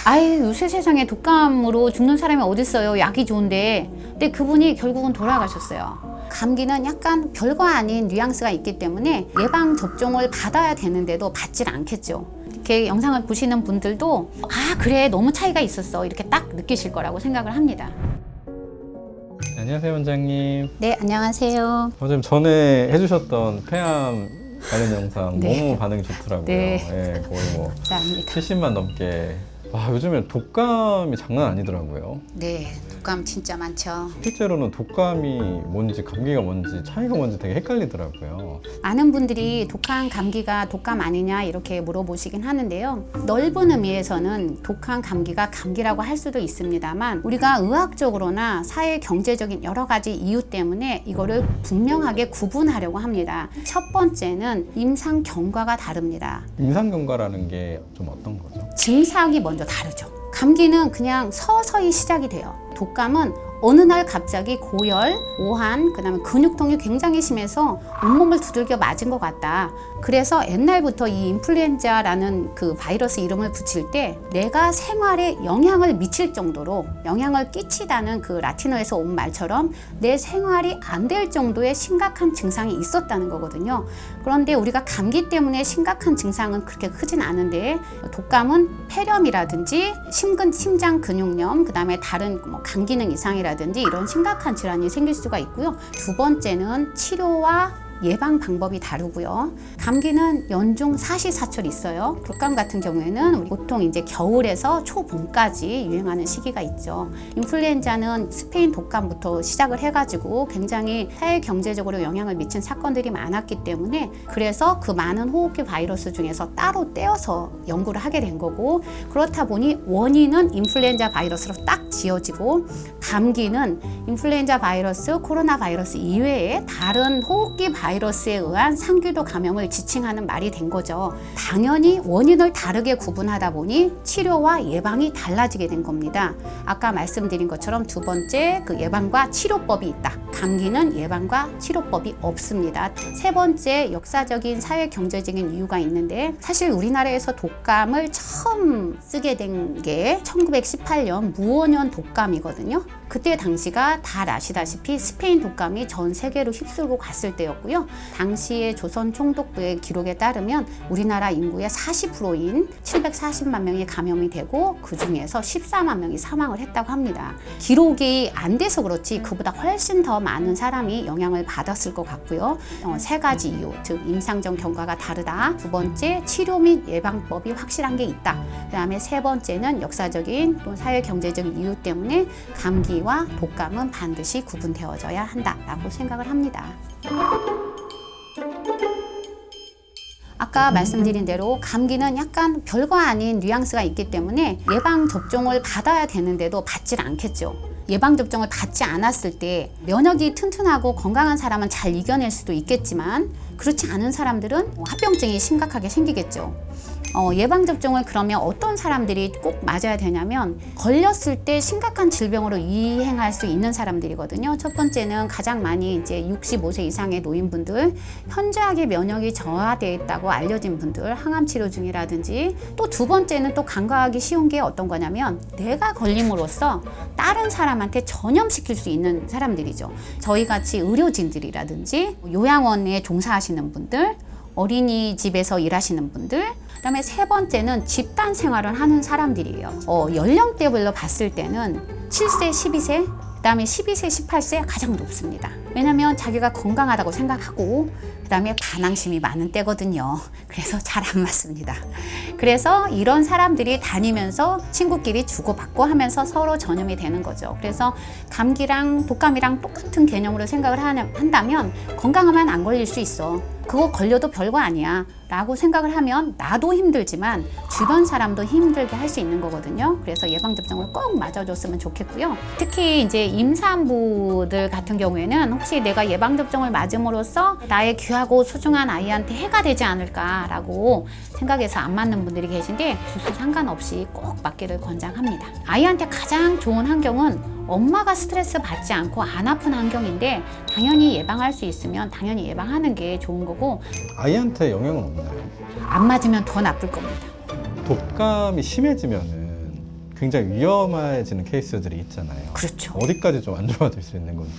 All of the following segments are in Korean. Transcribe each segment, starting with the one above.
아유, 요새 세상에 독감으로 죽는 사람이 어딨어요. 약이 좋은데. 근데 그분이 결국은 돌아가셨어요. 감기는 약간 별거 아닌 뉘앙스가 있기 때문에 예방 접종을 받아야 되는데도 받질 않겠죠. 이렇게 영상을 보시는 분들도 아, 그래, 너무 차이가 있었어, 이렇게 딱 느끼실 거라고 생각을 합니다. 안녕하세요, 원장님. 네, 안녕하세요. 좀 전에 해주셨던 폐암 관련 영상 네. 너무 반응이 좋더라고요. 네. 예, 거의 뭐 감사합니다. 70만 넘게. 와, 요즘엔 독감이 장난 아니더라고요. 네, 독감 진짜 많죠. 실제로는 독감이 뭔지 감기가 뭔지 차이가 뭔지 되게 헷갈리더라고요. 많은 분들이 독한 감기가 독감 아니냐 이렇게 물어보시긴 하는데요. 넓은 의미에서는 독한 감기가 감기라고 할 수도 있습니다만 우리가 의학적으로나 사회 경제적인 여러 가지 이유 때문에 이거를 분명하게 구분하려고 합니다. 첫 번째는 임상 경과가 다릅니다. 임상경과라는 게 좀 어떤 거죠? 증상이 먼저 다르죠. 감기는 그냥 서서히 시작이 돼요. 독감은 어느 날 갑자기 고열, 오한, 그다음에 근육통이 굉장히 심해서 온몸을 두들겨 맞은 것 같다. 그래서 옛날부터 이 인플루엔자라는 그 바이러스 이름을 붙일 때 내가 생활에 영향을 미칠 정도로 영향을 끼치다는 그 라틴어에서 온 말처럼 내 생활이 안 될 정도의 심각한 증상이 있었다는 거거든요. 그런데 우리가 감기 때문에 심각한 증상은 그렇게 크진 않은데 독감은 폐렴이라든지 심장 근육염, 그다음에 다른 뭐 간 기능 이상이라든지 이런 심각한 질환이 생길 수가 있고요. 두 번째는 치료와 예방 방법이 다르고요. 감기는 연중 사시사철 있어요. 독감 같은 경우에는 우리 보통 이제 겨울에서 초봄까지 유행하는 시기가 있죠. 인플루엔자는 스페인 독감부터 시작을 해가지고 굉장히 사회 경제적으로 영향을 미친 사건들이 많았기 때문에 그래서 그 많은 호흡기 바이러스 중에서 따로 떼어서 연구를 하게 된 거고, 그렇다 보니 원인은 인플루엔자 바이러스로 딱 지어지고 감기는 인플루엔자 바이러스, 코로나 바이러스 이외에 다른 호흡기 바이러스에 의한 상규도 감염을 지칭하는 말이 된 거죠. 당연히 원인을 다르게 구분하다 보니 치료와 예방이 달라지게 된 겁니다. 아까 말씀드린 것처럼 두 번째, 그 예방과 치료법이 있다. 감기는 예방과 치료법이 없습니다. 세 번째, 역사적인 사회 경제적인 이유가 있는데 사실 우리나라에서 독감을 처음 쓰게 된 게 1918년 무원년 독감이거든요. 그때 당시가 다 아시다시피 스페인 독감이 전 세계로 휩쓸고 갔을 때였고요. 당시의 조선 총독부의 기록에 따르면 우리나라 인구의 40%인 740만 명이 감염이 되고 그 중에서 14만 명이 사망을 했다고 합니다. 기록이 안 돼서 그렇지 그보다 훨씬 더 많은 사람이 영향을 받았을 것 같고요. 세 가지 이유, 즉 임상적 경과가 다르다. 두 번째, 치료 및 예방법이 확실한 게 있다. 그 다음에 세 번째는 역사적인 또 사회 경제적인 이유 때문에 감기와 독감은 반드시 구분되어져야 한다라고 생각을 합니다. 아까 말씀드린 대로 감기는 약간 별거 아닌 뉘앙스가 있기 때문에 예방 접종을 받아야 되는데도 받질 않겠죠. 예방 접종을 받지 않았을 때 면역이 튼튼하고 건강한 사람은 잘 이겨낼 수도 있겠지만 그렇지 않은 사람들은 합병증이 심각하게 생기겠죠. 예방접종을 그러면 어떤 사람들이 꼭 맞아야 되냐면 걸렸을 때 심각한 질병으로 이행할 수 있는 사람들이거든요. 첫 번째는 가장 많이 이제 65세 이상의 노인분들, 현저하게 면역이 저하되어 있다고 알려진 분들, 항암 치료 중이라든지, 또 두 번째는 또 간과하기 쉬운 게 어떤 거냐면 내가 걸림으로써 다른 사람한테 전염시킬 수 있는 사람들이죠. 저희같이 의료진들이라든지 요양원에 종사하시는 분들, 어린이집에서 일하시는 분들, 그다음에 세 번째는 집단 생활을 하는 사람들이에요. 연령대별로 봤을 때는 7세, 12세, 그다음에 12세, 18세 가장 높습니다. 왜냐하면 자기가 건강하다고 생각하고 그다음에 반항심이 많은 때거든요. 그래서 잘 안 맞습니다. 그래서 이런 사람들이 다니면서 친구끼리 주고받고 하면서 서로 전염이 되는 거죠. 그래서 감기랑 독감이랑 똑같은 개념으로 생각을 한다면 건강하면 안 걸릴 수 있어. 그거 걸려도 별거 아니야 라고 생각을 하면 나도 힘들지만 주변 사람도 힘들게 할 수 있는 거거든요. 그래서 예방접종을 꼭 맞아줬으면 좋겠고요. 특히 이제 임산부들 같은 경우에는 혹시 내가 예방접종을 맞음으로써 나의 귀하고 소중한 아이한테 해가 되지 않을까라고 생각해서 안 맞는 분들이 계신데 주수 상관없이 꼭 맞기를 권장합니다. 아이한테 가장 좋은 환경은 엄마가 스트레스 받지 않고 안 아픈 환경인데 당연히 예방할 수 있으면 당연히 예방하는 게 좋은 거고, 아이한테 영향은 없나요? 안 맞으면 더 나쁠 겁니다. 독감이 심해지면은 굉장히 위험해지는 케이스들이 있잖아요. 그렇죠. 어디까지 좀 안 좋아질 수 있는 건지.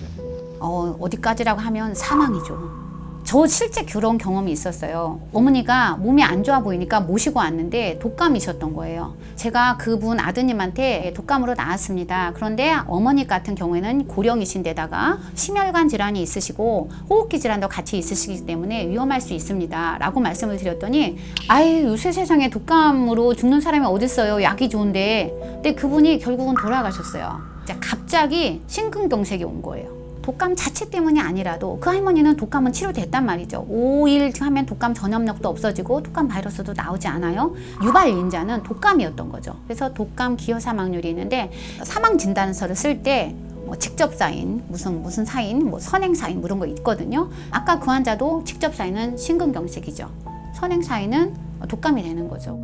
어디까지라고 하면 사망이죠. 저 실제 그런 경험이 있었어요. 어머니가 몸이 안 좋아 보이니까 모시고 왔는데 독감이셨던 거예요. 제가 그분 아드님한테 독감으로 나왔습니다. 그런데 어머니 같은 경우에는 고령이신데다가 심혈관 질환이 있으시고 호흡기 질환도 같이 있으시기 때문에 위험할 수 있습니다. 라고 말씀을 드렸더니 아유, 요새 세상에 독감으로 죽는 사람이 어딨어요. 약이 좋은데. 근데 그분이 결국은 돌아가셨어요. 진짜 갑자기 심근경색이 온 거예요. 독감 자체 때문이 아니라도 그 할머니는 독감은 치료됐단 말이죠. 5일 하면 독감 전염력도 없어지고 독감 바이러스도 나오지 않아요. 유발인자는 독감이었던 거죠. 그래서 독감 기여 사망률이 있는데 사망 진단서를 쓸 때 직접 사인, 무슨 사인, 선행 사인 이런 거 있거든요. 아까 그 환자도 직접 사인은 심근경색이죠. 선행 사인은 독감이 되는 거죠.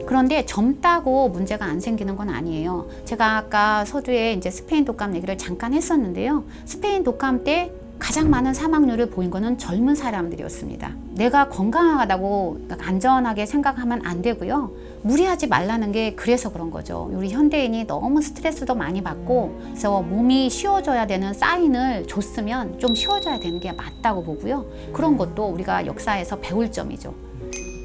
그런데 젊다고 문제가 안 생기는 건 아니에요. 제가 아까 서두에 이제 스페인 독감 얘기를 잠깐 했었는데요. 스페인 독감 때 가장 많은 사망률을 보인 거는 젊은 사람들이었습니다. 내가 건강하다고 안전하게 생각하면 안 되고요. 무리하지 말라는 게 그래서 그런 거죠. 우리 현대인이 너무 스트레스도 많이 받고 그래서 몸이 쉬어져야 되는 사인을 줬으면 좀 쉬어져야 되는 게 맞다고 보고요. 그런 것도 우리가 역사에서 배울 점이죠.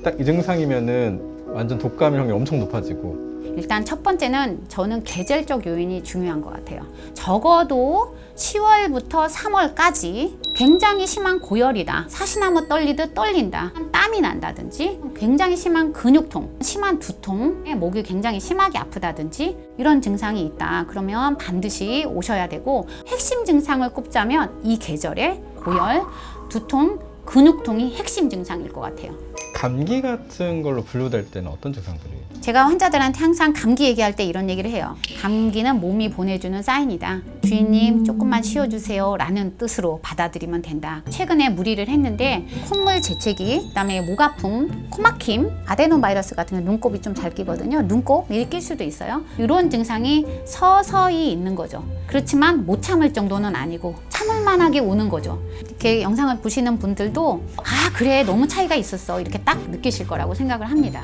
딱 이 증상이면은 완전 독감일 확률이 엄청 높아지고. 일단 첫 번째는 저는 계절적 요인이 중요한 것 같아요. 적어도 10월부터 3월까지 굉장히 심한 고열이다. 사시나무 떨리듯 떨린다. 땀이 난다든지 굉장히 심한 근육통, 심한 두통, 목이 굉장히 심하게 아프다든지 이런 증상이 있다. 그러면 반드시 오셔야 되고 핵심 증상을 꼽자면 이 계절에 고열, 두통, 근육통이 핵심 증상일 것 같아요. 감기 같은 걸로 분류될 때는 어떤 증상들이에요? 제가 환자들한테 항상 감기 얘기할 때 이런 얘기를 해요. 감기는 몸이 보내주는 사인이다. 주인님 조금만 쉬어주세요 라는 뜻으로 받아들이면 된다. 최근에 무리를 했는데 콧물 재채기, 그다음에 목 아픔, 코막힘, 아데노 바이러스 같은 건 눈곱이 좀 잘 끼거든요. 눈곱 미리 낄 수도 있어요. 이런 증상이 서서히 있는 거죠. 그렇지만 못 참을 정도는 아니고 참을 만하게 오는 거죠. 이렇게 영상을 보시는 분들도 아 그래 너무 차이가 있었어 이렇게 딱 느끼실 거라고 생각을 합니다.